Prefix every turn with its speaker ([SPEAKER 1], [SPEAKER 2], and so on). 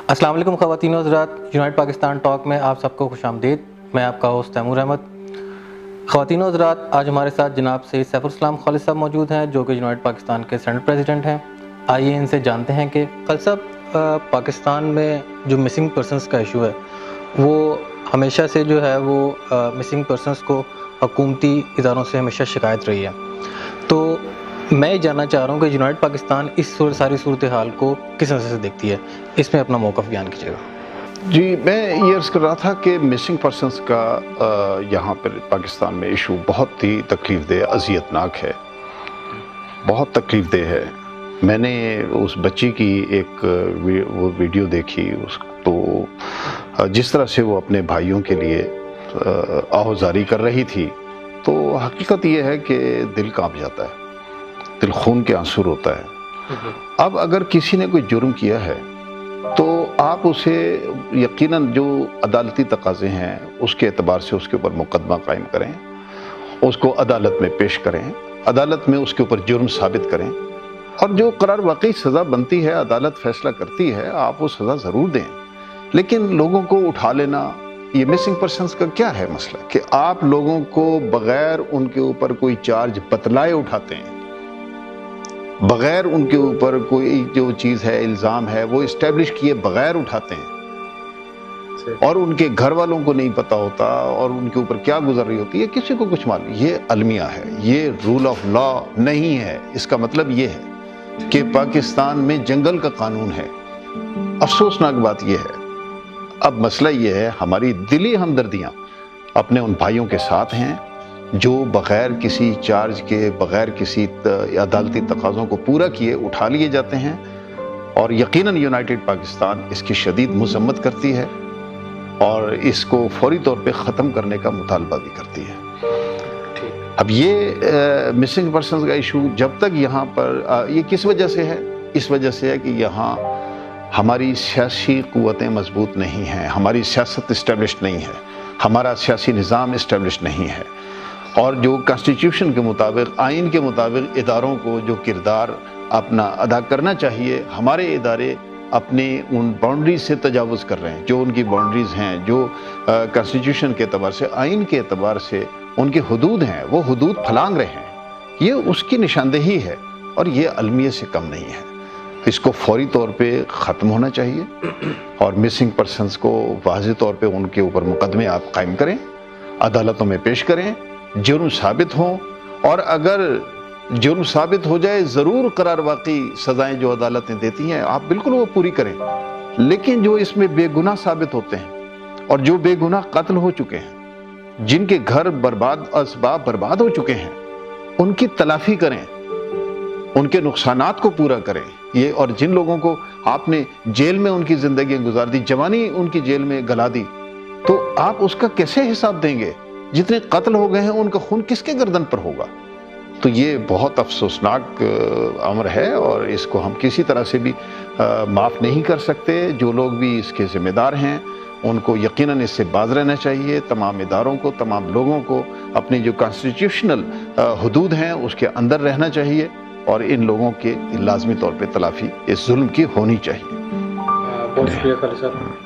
[SPEAKER 1] अस्सलाम वालेकुम ख़वातीन और हज़रात, यूनाइटेड पाकिस्तान टॉक में आप सबको खुश आमदीद। मैं आपका होस्ट तैमूर अहमद। ख़वातीन और हज़रात, आज हमारे साथ जनाब सैयद सैफुल इस्लाम खालिद साहब मौजूद हैं, जो कि यूनाइटेड पाकिस्तान के सेनेट प्रेसिडेंट हैं। आइए इनसे जानते हैं कि खालिद साहब, पाकिस्तान में जो मिसिंग पर्सनस का इशू है वो हमेशा से जो है वो मिसिंग पर्सनस को हुकूमती इदारों से हमेशा शिकायत रही है। तो मैं ये जानना चाह रहा हूँ कि यूनाइटेड पाकिस्तान इस सारी सूरत हाल को किस नज़र से देखती है, इसमें अपना मौक़िफ़ बयान कीजिएगा।
[SPEAKER 2] जी, मैं ये अर्ज़ कर रहा था कि मिसिंग पर्सनस का यहाँ पर पाकिस्तान में इशू बहुत ही तकलीफ़देह, अज़ियतनाक है, बहुत तकलीफ़देह है। मैंने उस बच्ची की एक वो वीडियो देखी, तो जिस तरह से वो अपने भाइयों के लिए आहुजारी कर रही थी, तो हकीकत ये है कि दिल कांप जाता है, दिल खून के आंसू रोता है। अब अगर किसी ने कोई जुर्म किया है तो आप उसे यकीनन जो अदालती तकाज़े हैं उसके एतबार से उसके ऊपर मुकदमा कायम करें, उसको अदालत में पेश करें, अदालत में उसके ऊपर जुर्म साबित करें, और जो करार वाकई सज़ा बनती है, अदालत फैसला करती है, आप वो सज़ा ज़रूर दें। लेकिन लोगों को उठा लेना, ये मिसिंग पर्सनस का क्या है मसला कि आप लोगों को बग़ैर उनके ऊपर कोई चार्ज बतलाए उठाते हैं, बग़ैर उनके ऊपर कोई जो चीज़ है, इल्ज़ाम है, वो इस्टेब्लिश किए बग़ैर उठाते हैं, और उनके घर वालों को नहीं पता होता और उनके ऊपर क्या गुजर रही होती है किसी को कुछ मालूम। ये अलमिया है, ये रूल ऑफ लॉ नहीं है। इसका मतलब ये है कि पाकिस्तान में जंगल का कानून है। अफसोसनाक बात ये है। अब मसला ये है, हमारी दिली हमदर्दियाँ अपने उन भाइयों के साथ हैं जो बग़ैर किसी चार्ज के, बग़ैर किसी अदालती तकाज़ों को पूरा किए उठा लिए जाते हैं, और यकीनन यूनाइटेड पाकिस्तान इसकी शदीद मज़म्मत करती है और इसको फौरी तौर पे ख़त्म करने का मुतालबा भी करती है। अब ये मिसिंग पर्सनस का इशू जब तक यहाँ पर ये किस वजह से है? इस वजह से है कि यहाँ हमारी सियासी क़ुव्वतें मजबूत नहीं हैं, हमारी सियासत इस्टेब्लिश नहीं है, हमारा सियासी निज़ाम इस्टेब्लिश नहीं है, और जो कॉन्स्टिट्यूशन के मुताबिक, आइन के मुताबिक इदारों को जो किरदार अपना अदा करना चाहिए, हमारे इदारे अपनी उन बाउंड्रीज से तजावुज़ कर रहे हैं। जो उनकी बाउंड्रीज़ हैं, जो कॉन्स्टिट्यूशन के एतबार से, आइन के एतबार से उनके हुदूद हैं, वो हुदूद फलांग रहे हैं। ये उसकी निशानदेही है और ये अलमिया से कम नहीं है। इसको फौरी तौर पे ख़त्म होना चाहिए और मिसिंग पर्सनस को वाज़ेह तौर पे उनके ऊपर मुकदमे आप कायम करें, अदालतों में पेश करें, जुर्म साबित हों, और अगर जुर्म साबित हो जाए ज़रूर करार वाकई सज़ाएँ जो अदालतें देती हैं आप बिल्कुल वो पूरी करें। लेकिन जो इसमें बेगुनाह साबित होते हैं और जो बेगुनाह कत्ल हो चुके हैं, जिनके घर बर्बाद, असबाब बर्बाद हो चुके हैं, उनकी तलाफ़ी करें, उनके नुकसानात को पूरा करें। ये, और जिन लोगों को आपने जेल में उनकी ज़िंदगी गुजार दी, जवानी उनकी जेल में गला दी, तो आप उसका कैसे हिसाब देंगे? जितने कत्ल हो गए हैं उनका खून किसके गर्दन पर होगा? तो ये बहुत अफसोसनाक अमर है और इसको हम किसी तरह से भी माफ़ नहीं कर सकते। जो लोग भी इसके ज़िम्मेदार हैं उनको यकीनन इससे बाज रहना चाहिए। तमाम इदारों को, तमाम लोगों को अपनी जो कॉन्स्टिट्यूशनल हुदूद हैं उसके अंदर रहना चाहिए, और इन लोगों के लाजमी तौर पे तलाफ़ी इस जुल्म की होनी चाहिए।
[SPEAKER 1] बहुत शुक्रिया खालिद साहब।